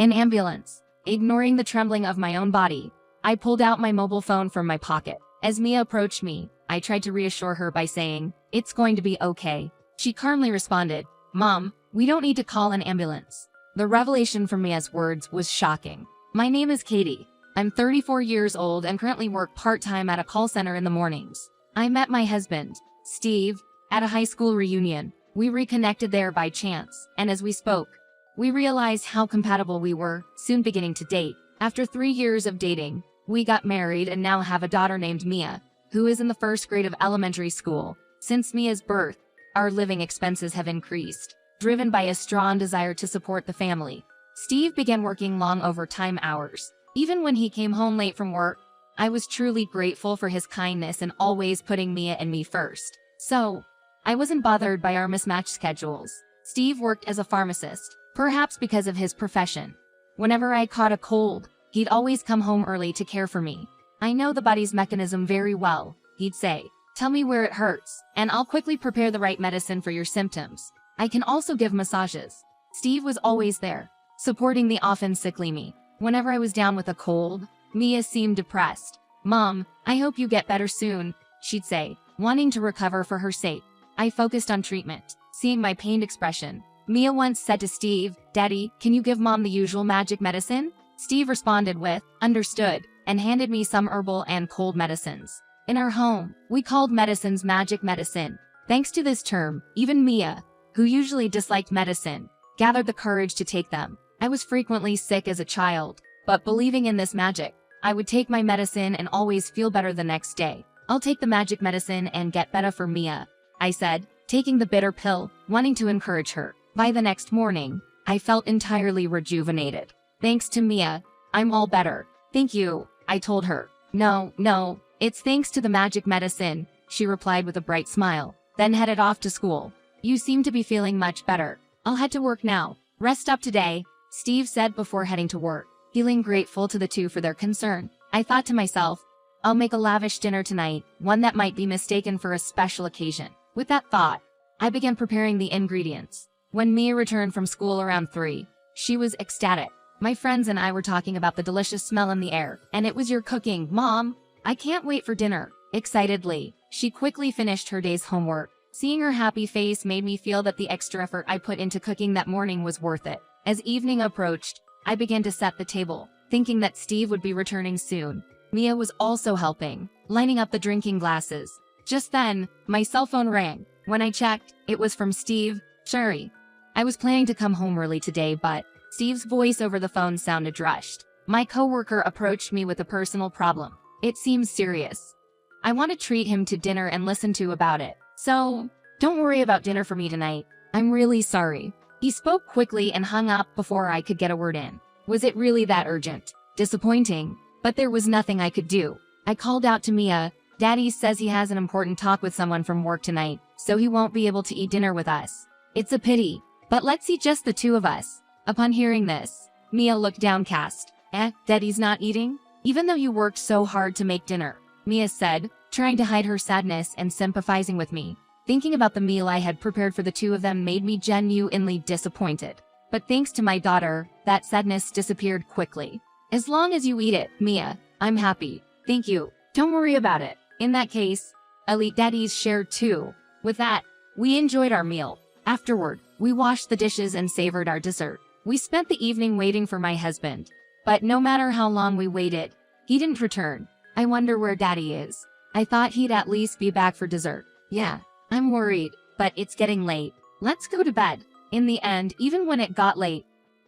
An ambulance. Ignoring the trembling of my own body, I pulled out my mobile phone from my pocket. As Mia approached me, I tried to reassure her by saying, "It's going to be okay." She calmly responded, "Mom, we don't need to call an ambulance." The revelation from Mia's words was shocking. My name is Katie. I'm 34 years old and currently work part-time at a call center in the mornings. I met my husband, Steve, at a high school reunion. We reconnected there by chance, and as we spoke, we realized how compatible we were, soon beginning to date. After 3 years of dating, we got married and now have a daughter named Mia, who is in the first grade of elementary school. Since Mia's birth, our living expenses have increased, driven by a strong desire to support the family. Steve began working long overtime hours. Even when he came home late from work, I was truly grateful for his kindness and always putting Mia and me first. So, I wasn't bothered by our mismatched schedules. Steve worked as a pharmacist, perhaps because of his profession. Whenever I caught a cold, he'd always come home early to care for me. "I know the body's mechanism very well," he'd say. "Tell me where it hurts, and I'll quickly prepare the right medicine for your symptoms. I can also give massages." Steve was always there, supporting the often sickly me. Whenever I was down with a cold, Mia seemed depressed. "Mom, I hope you get better soon," she'd say, wanting to recover for her sake. I focused on treatment, seeing my pained expression. Mia once said to Steve, "Daddy, can you give Mom the usual magic medicine?" Steve responded with, "Understood," and handed me some herbal and cold medicines. In our home, we called medicines magic medicine. Thanks to this term, even Mia, who usually disliked medicine, gathered the courage to take them. I was frequently sick as a child, but believing in this magic, I would take my medicine and always feel better the next day. "I'll take the magic medicine and get better for Mia," I said, taking the bitter pill, wanting to encourage her. By the next morning, I felt entirely rejuvenated. "Thanks to Mia, I'm all better." "Thank you," I told her. No, it's thanks to the magic medicine," she replied with a bright smile, then headed off to school. "You seem to be feeling much better. I'll head to work now. Rest up today," Steve said before heading to work. Feeling grateful to the two for their concern, I thought to myself, I'll make a lavish dinner tonight, one that might be mistaken for a special occasion. With that thought, I began preparing the ingredients. When Mia returned from school around 3, she was ecstatic. "My friends and I were talking about the delicious smell in the air, and it was your cooking, Mom. I can't wait for dinner." Excitedly, she quickly finished her day's homework. Seeing her happy face made me feel that the extra effort I put into cooking that morning was worth it. As evening approached, I began to set the table, thinking that Steve would be returning soon. Mia was also helping, lining up the drinking glasses. Just then, my cell phone rang. When I checked, it was from Steve. "Sherry, I was planning to come home early today, but..." Steve's voice over the phone sounded rushed. "My coworker approached me with a personal problem. It seems serious. I want to treat him to dinner and listen to about it. So, don't worry about dinner for me tonight. I'm really sorry." He spoke quickly and hung up before I could get a word in. Was it really that urgent? Disappointing, but there was nothing I could do. I called out to Mia. "Daddy says he has an important talk with someone from work tonight, so he won't be able to eat dinner with us. It's a pity, but let's eat just the two of us." Upon hearing this, Mia looked downcast. Daddy's not eating? Even though you worked so hard to make dinner," Mia said, trying to hide her sadness and sympathizing with me. Thinking about the meal I had prepared for the two of them made me genuinely disappointed. But thanks to my daughter, that sadness disappeared quickly. "As long as you eat it, Mia, I'm happy. Thank you. Don't worry about it." In that case, I'll eat Daddy's share too. With that, we enjoyed our meal. Afterward, we washed the dishes and savored our dessert. We spent the evening waiting for my husband. But no matter how long we waited, he didn't return. I wonder where Daddy is. I thought he'd at least be back for dessert. Yeah, I'm worried, but it's getting late. Let's go to bed. In the end, even when it got late,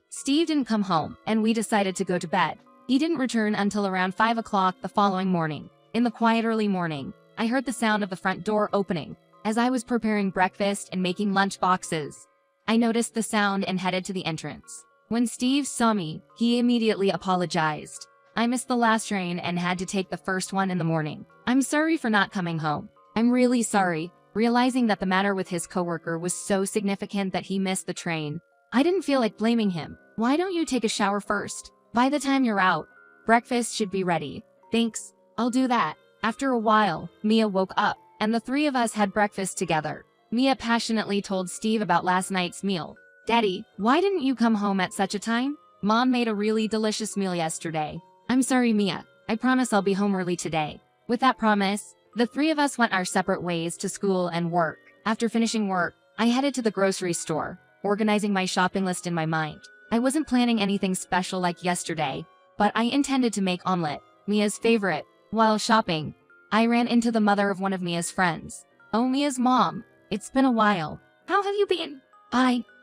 Steve didn't come home, and we decided to go to bed. He didn't return until around 5 o'clock the following morning. In the quiet early morning, I heard the sound of the front door opening. As I was preparing breakfast and making lunch boxes, I noticed the sound and headed to the entrance. When Steve saw me, he immediately apologized. "I missed the last train and had to take the first one in the morning. I'm sorry for not coming home." "I'm really sorry." Realizing that the matter with his coworker was so significant that he missed the train, I didn't feel like blaming him. "Why don't you take a shower first? By the time you're out, breakfast should be ready." "Thanks, I'll do that." After a while, Mia woke up, and the three of us had breakfast together. Mia passionately told Steve about last night's meal. "Daddy, why didn't you come home at such a time? Mom made a really delicious meal yesterday. I'm sorry, Mia. I promise I'll be home early today. With that promise, the three of us went our separate ways to school and work. After finishing work, I headed to the grocery store, organizing my shopping list in my mind. I wasn't planning anything special like yesterday, but I intended to make omelet, Mia's favorite. While shopping, I ran into the mother of one of Mia's friends. Oh, Mia's mom. It's been a while. How have you been?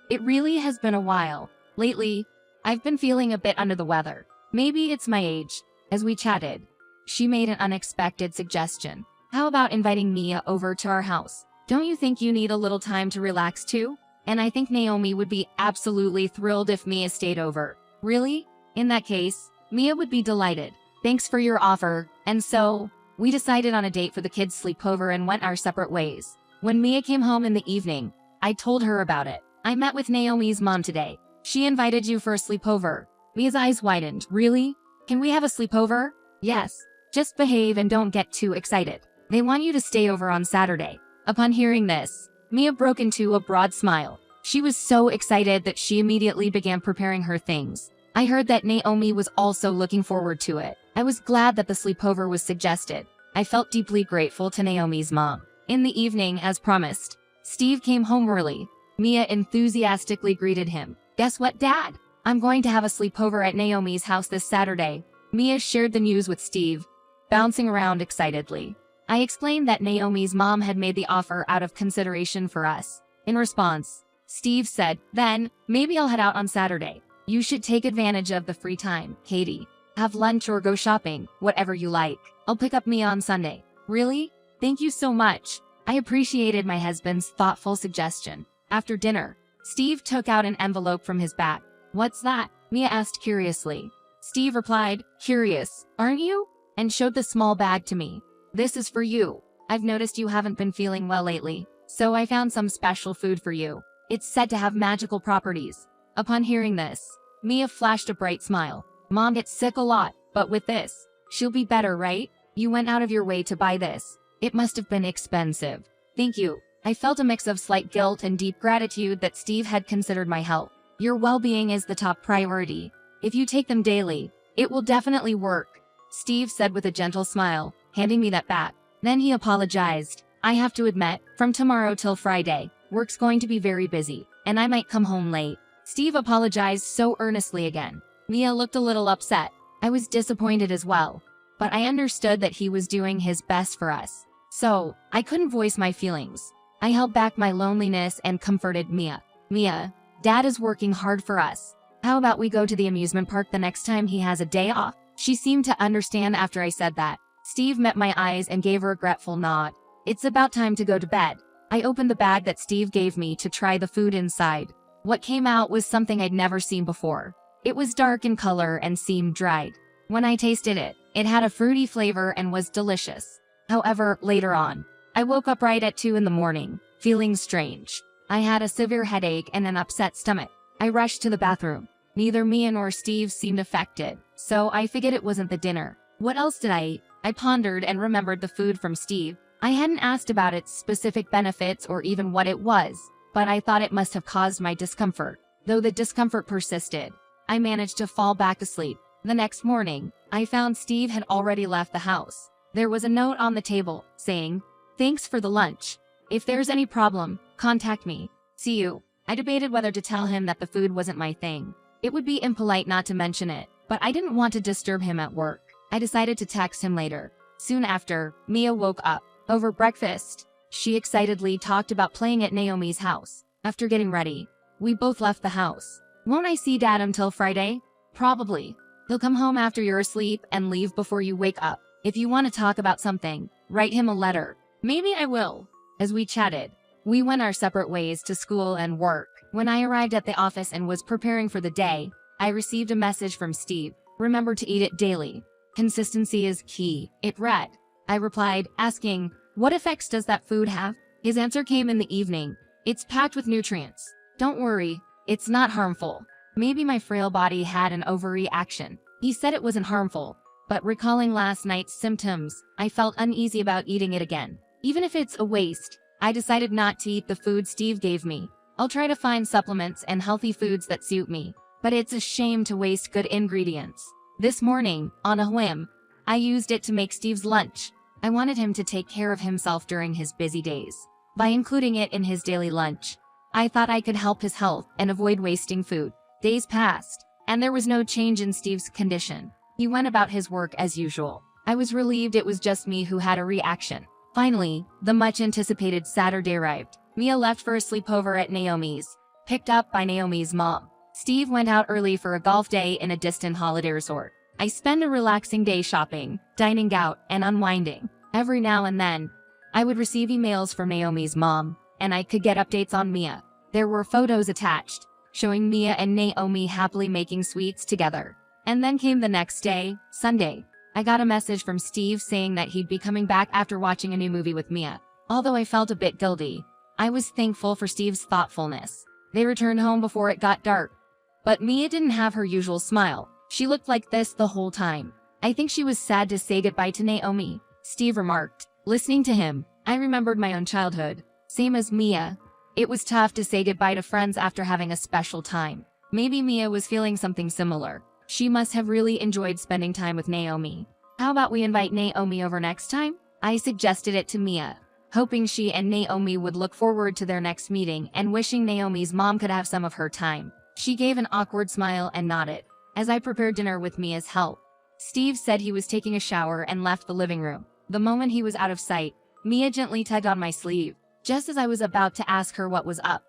It really has been a while. Lately, I've been feeling a bit under the weather. Maybe it's my age. As we chatted, she made an unexpected suggestion. How about inviting Mia over to our house? Don't you think you need a little time to relax too? And I think Naomi would be absolutely thrilled if Mia stayed over. Really? In that case, Mia would be delighted. Thanks for your offer. And so, we decided on a date for the kids' sleepover and went our separate ways. When Mia came home in the evening, I told her about it. I met with Naomi's mom today. She invited you for a sleepover. Mia's eyes widened. Really? Can we have a sleepover? Yes. Just behave and don't get too excited. They want you to stay over on Saturday. Upon hearing this, Mia broke into a broad smile. She was so excited that she immediately began preparing her things. I heard that Naomi was also looking forward to it. I was glad that the sleepover was suggested. I felt deeply grateful to Naomi's mom. In the evening, as promised, Steve came home early. Mia enthusiastically greeted him. Guess what, Dad? I'm going to have a sleepover at Naomi's house this Saturday. Mia shared the news with Steve, bouncing around excitedly. I explained that Naomi's mom had made the offer out of consideration for us. In response, Steve said, then, maybe I'll head out on Saturday. You should take advantage of the free time, Katie. Have lunch or go shopping, whatever you like. I'll pick up Mia on Sunday. Really? Thank you so much. I appreciated my husband's thoughtful suggestion. After dinner, Steve took out an envelope from his bag. What's that? Mia asked curiously. Steve replied, curious, aren't you? And showed the small bag to me. This is for you. I've noticed you haven't been feeling well lately, so I found some special food for you. It's said to have magical properties. Upon hearing this, Mia flashed a bright smile. Mom gets sick a lot, but with this, she'll be better, right? You went out of your way to buy this. It must have been expensive. Thank you. I felt a mix of slight guilt and deep gratitude that Steve had considered my health. Your well-being is the top priority. If you take them daily, it will definitely work, Steve said with a gentle smile, handing me that back. Then he apologized. I have to admit, from tomorrow till Friday, work's going to be very busy, and I might come home late. Steve apologized so earnestly again. Mia looked a little upset. I was disappointed as well, but I understood that he was doing his best for us. So, I couldn't voice my feelings. I held back my loneliness and comforted Mia. Mia, Dad is working hard for us. How about we go to the amusement park the next time he has a day off? She seemed to understand after I said that. Steve met my eyes and gave a regretful nod. It's about time to go to bed. I opened the bag that Steve gave me to try the food inside. What came out was something I'd never seen before. It was dark in color and seemed dried. When I tasted it, it had a fruity flavor and was delicious. However, later on, I woke up right at 2 in the morning, feeling strange. I had a severe headache and an upset stomach. I rushed to the bathroom. Neither Mia nor Steve seemed affected, so I figured it wasn't the dinner. What else did I eat? I pondered and remembered the food from Steve. I hadn't asked about its specific benefits or even what it was, but I thought it must have caused my discomfort. Though the discomfort persisted, I managed to fall back asleep. The next morning, I found Steve had already left the house. There was a note on the table, saying, "Thanks for the lunch. If there's any problem, contact me. See you." I debated whether to tell him that the food wasn't my thing. It would be impolite not to mention it, but I didn't want to disturb him at work. I decided to text him later. Soon after, Mia woke up. Over breakfast, she excitedly talked about playing at Naomi's house. After getting ready, we both left the house. Won't I see Dad until Friday? Probably. He'll come home after you're asleep and leave before you wake up. If you want to talk about something, write him a letter. Maybe I will. As we chatted, we went our separate ways to school and work. When I arrived at the office and was preparing for the day, I received a message from Steve. Remember to eat it daily. Consistency is key, it read. I replied, asking, what effects does that food have? His answer came in the evening. It's packed with nutrients. Don't worry, it's not harmful. Maybe my frail body had an overreaction. He said it wasn't harmful, but recalling last night's symptoms, I felt uneasy about eating it again. Even if it's a waste, I decided not to eat the food Steve gave me. I'll try to find supplements and healthy foods that suit me. but it's a shame to waste good ingredients. This morning, on a whim, I used it to make Steve's lunch. I wanted him to take care of himself during his busy days. By including it in his daily lunch, I thought I could help his health and avoid wasting food. Days passed, and there was no change in Steve's condition. He went about his work as usual. I was relieved it was just me who had a reaction. Finally, the much-anticipated Saturday arrived. Mia left for a sleepover at Naomi's, picked up by Naomi's mom. Steve went out early for a golf day in a distant holiday resort. I spent a relaxing day shopping, dining out, and unwinding. Every now and then, I would receive emails from Naomi's mom, and I could get updates on Mia. There were photos attached, showing Mia and Naomi happily making sweets together. And then came the next day, Sunday. I got a message from Steve saying that he'd be coming back after watching a new movie with Mia. Although I felt a bit guilty, I was thankful for Steve's thoughtfulness. They returned home before it got dark. But Mia didn't have her usual smile. She looked like this the whole time. I think she was sad to say goodbye to Naomi, Steve remarked. Listening to him, I remembered my own childhood. Same as Mia. It was tough to say goodbye to friends after having a special time. Maybe Mia was feeling something similar. She must have really enjoyed spending time with Naomi. How about we invite Naomi over next time? I suggested it to Mia, hoping she and Naomi would look forward to their next meeting and wishing Naomi's mom could have some of her time. She gave an awkward smile and nodded. As I prepared dinner with Mia's help, Steve said he was taking a shower and left the living room. The moment he was out of sight, Mia gently tugged on my sleeve, just as I was about to ask her what was up.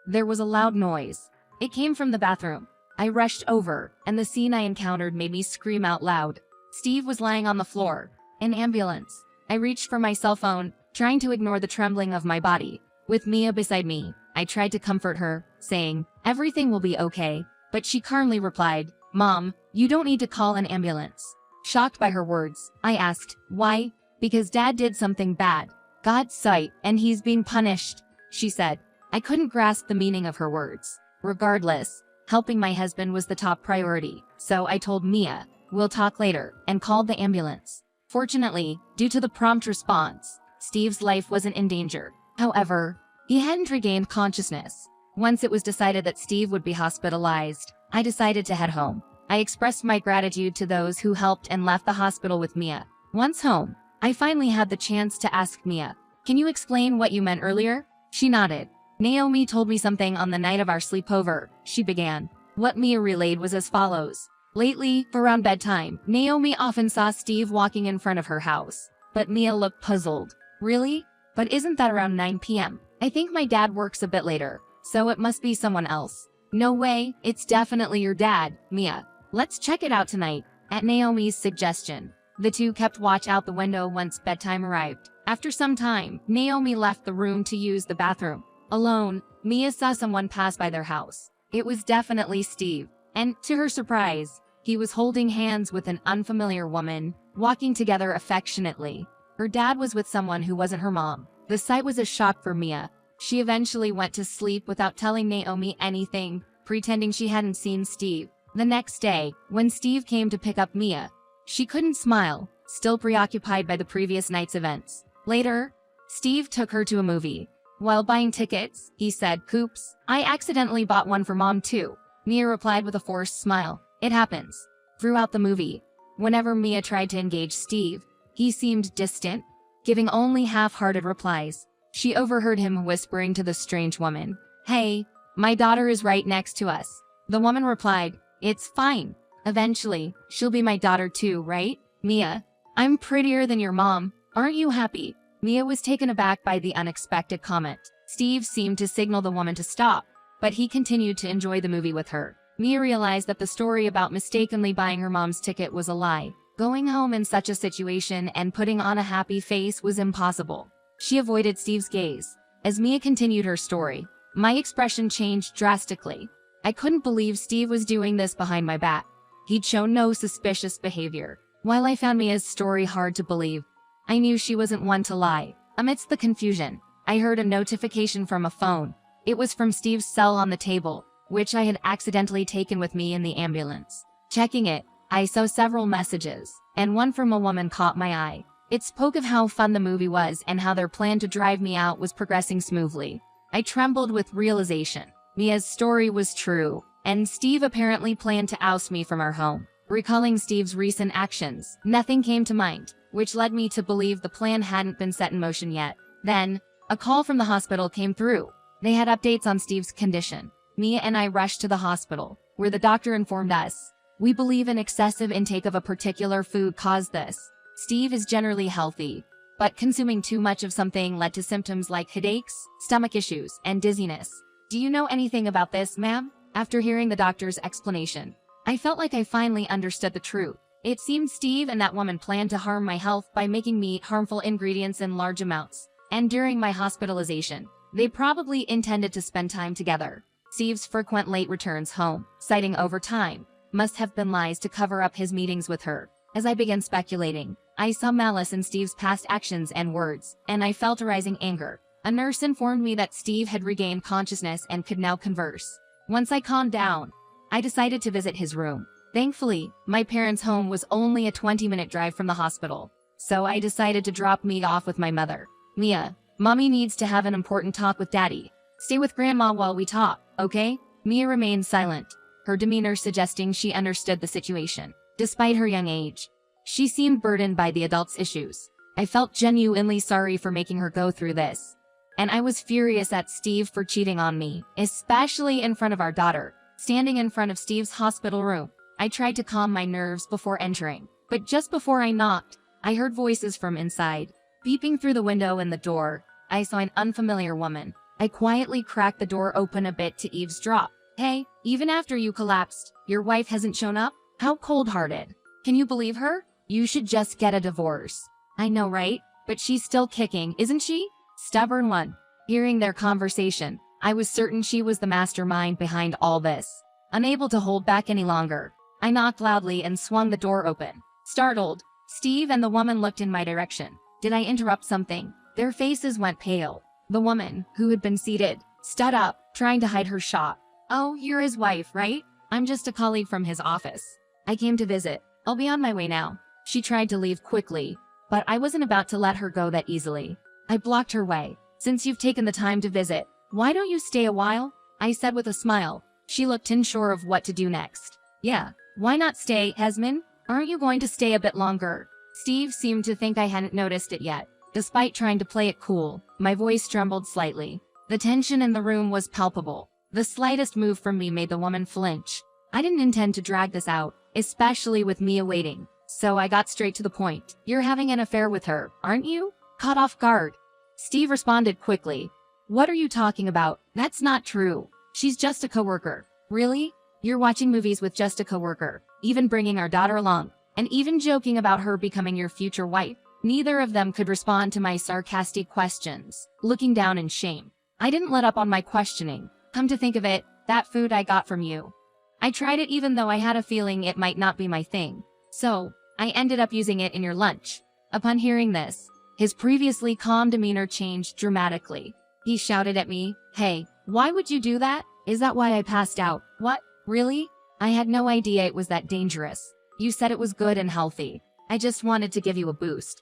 There was a loud noise. It came from the bathroom. I rushed over, and the scene I encountered made me scream out loud. Steve was lying on the floor. An ambulance. I reached for my cell phone, trying to ignore the trembling of my body. With Mia beside me, I tried to comfort her, saying, "Everything will be okay." But she calmly replied, "Mom, you don't need to call an ambulance." Shocked by her words, I asked, "Why?" "Because Dad did something bad. God's sight, and he's being punished," she said. I couldn't grasp the meaning of her words. Regardless, helping my husband was the top priority, so I told Mia, "We'll talk later," and called the ambulance. Fortunately, due to the prompt response, Steve's life wasn't in danger. However, he hadn't regained consciousness. Once it was decided that Steve would be hospitalized, I decided to head home. I expressed my gratitude to those who helped and left the hospital with Mia. Once home, I finally had the chance to ask Mia, "Can you explain what you meant earlier?" She nodded. "Naomi told me something on the night of our sleepover," she began. What Mia relayed was as follows. Lately, around bedtime, Naomi often saw Steve walking in front of her house. But Mia looked puzzled. "Really? But isn't that around 9 p.m.? I think my dad works a bit later, so it must be someone else." "No way, it's definitely your dad, Mia. Let's check it out tonight." At Naomi's suggestion, the two kept watch out the window once bedtime arrived. After some time, Naomi left the room to use the bathroom. Alone, Mia saw someone pass by their house. It was definitely Steve, and to her surprise, he was holding hands with an unfamiliar woman, walking together affectionately. Her dad was with someone who wasn't her mom. The sight was a shock for Mia. She eventually went to sleep without telling Naomi anything, pretending she hadn't seen Steve. The next day, when Steve came to pick up Mia, she couldn't smile, still preoccupied by the previous night's events. Later, Steve took her to a movie. While buying tickets, he said, "Oops, I accidentally bought one for Mom too." Mia replied with a forced smile. It happens. Throughout the movie, whenever Mia tried to engage Steve, he seemed distant, giving only half-hearted replies. She overheard him whispering to the strange woman, "Hey, my daughter is right next to us." The woman replied, "It's fine. Eventually, she'll be my daughter too, right? Mia, I'm prettier than your mom. Aren't you happy?" Mia was taken aback by the unexpected comment. Steve seemed to signal the woman to stop, but he continued to enjoy the movie with her. Mia realized that the story about mistakenly buying her mom's ticket was a lie. Going home in such a situation and putting on a happy face was impossible. She avoided Steve's gaze. As Mia continued her story, my expression changed drastically. I couldn't believe Steve was doing this behind my back. He'd shown no suspicious behavior. While I found Mia's story hard to believe, I knew she wasn't one to lie. Amidst the confusion, I heard a notification from a phone. It was from Steve's cell on the table, which I had accidentally taken with me in the ambulance. Checking it, I saw several messages, and one from a woman caught my eye. It spoke of how fun the movie was and how their plan to drive me out was progressing smoothly. I trembled with realization. Mia's story was true. and Steve apparently planned to oust me from our home. Recalling Steve's recent actions, nothing came to mind, which led me to believe the plan hadn't been set in motion yet. Then, a call from the hospital came through. They had updates on Steve's condition. Mia and I rushed to the hospital, where the doctor informed us, "We believe an excessive intake of a particular food caused this. Steve is generally healthy, but consuming too much of something led to symptoms like headaches, stomach issues, and dizziness. Do you know anything about this, ma'am?" After hearing the doctor's explanation, I felt like I finally understood the truth. It seemed Steve and that woman planned to harm my health by making me eat harmful ingredients in large amounts. And during my hospitalization, they probably intended to spend time together. Steve's frequent late returns home, citing overtime, must have been lies to cover up his meetings with her. As I began speculating, I saw malice in Steve's past actions and words, and I felt a rising anger. A nurse informed me that Steve had regained consciousness and could now converse. Once I calmed down, I decided to visit his room. Thankfully, my parents' home was only a 20-minute drive from the hospital, so I decided to drop Mia off with my mother. "Mia, Mommy needs to have an important talk with Daddy. Stay with Grandma while we talk, okay?" Mia remained silent, her demeanor suggesting she understood the situation. Despite her young age, she seemed burdened by the adult's issues. I felt genuinely sorry for making her go through this. And I was furious at Steve for cheating on me, especially in front of our daughter. Standing in front of Steve's hospital room, I tried to calm my nerves before entering. But just before I knocked, I heard voices from inside. Peeping through the window in the door, I saw an unfamiliar woman. I quietly cracked the door open a bit to eavesdrop. "Hey, even after you collapsed, your wife hasn't shown up? How cold-hearted. Can you believe her? You should just get a divorce." "I know, right? But she's still kicking, isn't she? Stubborn one." Hearing their conversation, I was certain she was the mastermind behind all this. Unable to hold back any longer, I knocked loudly and swung the door open. Startled, Steve and the woman looked in my direction. Did I interrupt something? Their faces went pale. The woman, who had been seated, stood up, trying to hide her shock. "Oh, you're his wife, right? I'm just a colleague from his office. I came to visit. I'll be on my way now." She tried to leave quickly, but I wasn't about to let her go that easily. I blocked her way. "Since you've taken the time to visit, why don't you stay a while?" I said with a smile. She looked unsure of what to do next. "Yeah, why not stay, Esmond? Aren't you going to stay a bit longer?" Steve seemed to think I hadn't noticed it yet. Despite trying to play it cool, my voice trembled slightly. The tension in the room was palpable. The slightest move from me made the woman flinch. I didn't intend to drag this out, especially with Mia waiting, so I got straight to the point. "You're having an affair with her, aren't you?" Caught off guard, Steve responded quickly. "What are you talking about? That's not true. She's just a coworker." "Really? You're watching movies with just a coworker, even bringing our daughter along, and even joking about her becoming your future wife?" Neither of them could respond to my sarcastic questions, looking down in shame. I didn't let up on my questioning. "Come to think of it, that food I got from you. I tried it even though I had a feeling it might not be my thing. So, I ended up using it in your lunch." Upon hearing this, his previously calm demeanor changed dramatically. He shouted at me, "Hey, why would you do that? Is that why I passed out?" "What? Really? I had no idea it was that dangerous. You said it was good and healthy. I just wanted to give you a boost."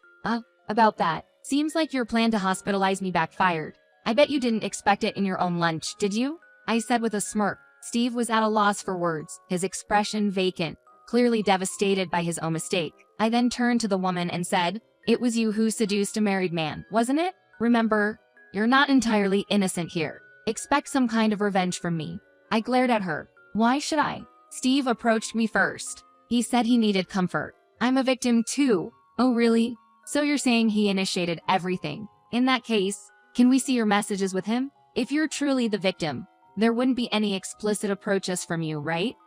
About that, seems like your plan to hospitalize me backfired. I bet you didn't expect it in your own lunch, did you?" I said with a smirk. Steve was at a loss for words, his expression vacant, clearly devastated by his own mistake. I then turned to the woman and said, "It was you who seduced a married man, wasn't it? Remember, you're not entirely innocent here. Expect some kind of revenge from me." I glared at her. "Why should I?" Steve approached me first. He said he needed comfort. "I'm a victim too." "Oh really? So you're saying he initiated everything? In that case, can we see your messages with him? If you're truly the victim, there wouldn't be any explicit approaches from you, right?"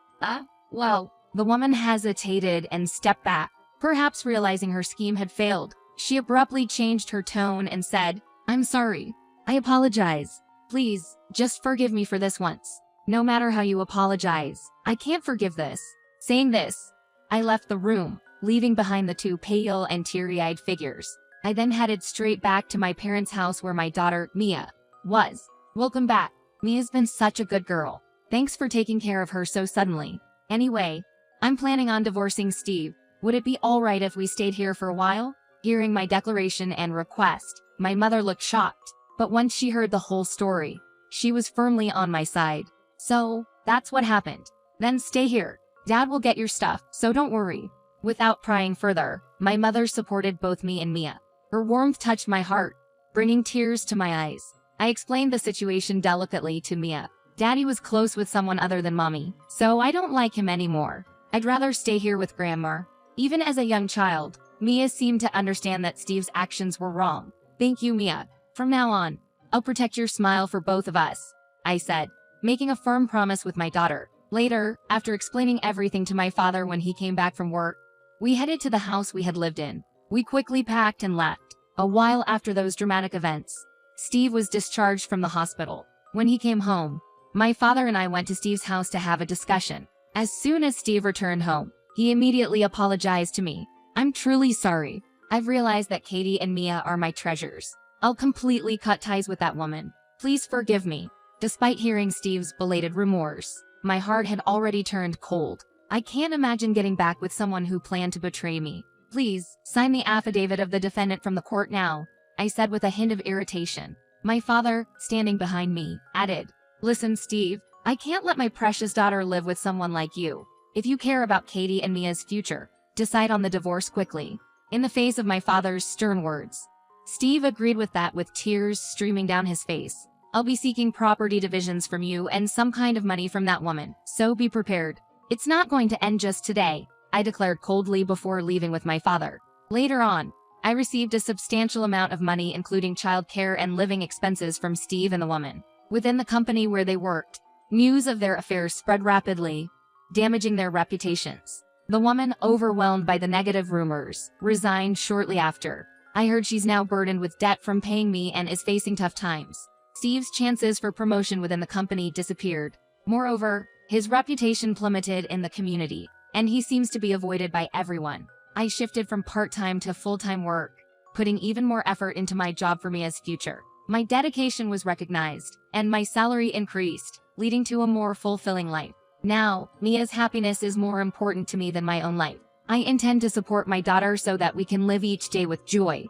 Well, the woman hesitated and stepped back, perhaps realizing her scheme had failed. She abruptly changed her tone and said, "I'm sorry. I apologize. Please, just forgive me for this once." "No matter how you apologize, I can't forgive this." Saying this, I left the room, leaving behind the two pale and teary-eyed figures. I then headed straight back to my parents' house where my daughter, Mia, was. "Welcome back. Mia's been such a good girl. Thanks for taking care of her so suddenly. Anyway, I'm planning on divorcing Steve. Would it be alright if we stayed here for a while?" Hearing my declaration and request, my mother looked shocked, but once she heard the whole story, she was firmly on my side. "So, That's what happened. Then stay here. Dad will get your stuff, so don't worry. Without prying further, my mother supported both me and Mia. Her warmth touched my heart, bringing tears to my eyes. I explained the situation delicately to Mia. Daddy was close with someone other than mommy, so I don't like him anymore. I'd rather stay here with Grandma. Even as a young child, Mia seemed to understand that Steve's actions were wrong. Thank you, Mia. From now on, I'll protect your smile for both of us, I said, making a firm promise with my daughter. Later, after explaining everything to my father when he came back from work, we headed to the house we had lived in. We quickly packed and left. A while after those dramatic events, Steve was discharged from the hospital. When he came home, my father and I went to Steve's house to have a discussion. As soon as Steve returned home, he immediately apologized to me. I'm truly sorry. I've realized that Katie and Mia are my treasures. I'll completely cut ties with that woman. Please forgive me. Despite hearing Steve's belated remorse, my heart had already turned cold. I can't imagine getting back with someone who planned to betray me. Please, sign the affidavit of the defendant from the court now, I said with a hint of irritation. My father, standing behind me, added, Listen, Steve, I can't let my precious daughter live with someone like you. If you care about Katie and Mia's future, decide on the divorce quickly. In the face of my father's stern words, Steve agreed with that with tears streaming down his face. I'll be seeking property divisions from you and some kind of money from that woman, so be prepared. It's not going to end just today, I declared coldly before leaving with my father. Later on, I received a substantial amount of money including childcare and living expenses from Steve and the woman. Within the company where they worked, news of their affairs spread rapidly, damaging their reputations. The woman, overwhelmed by the negative rumors, resigned shortly after. I heard she's now burdened with debt from paying me and is facing tough times. Steve's chances for promotion within the company disappeared. Moreover, his reputation plummeted in the community, and he seems to be avoided by everyone. I shifted from part-time to full-time work, putting even more effort into my job for Mia's future. My dedication was recognized, and my salary increased, leading to a more fulfilling life. Now, Mia's happiness is more important to me than my own life. I intend to support my daughter so that we can live each day with joy,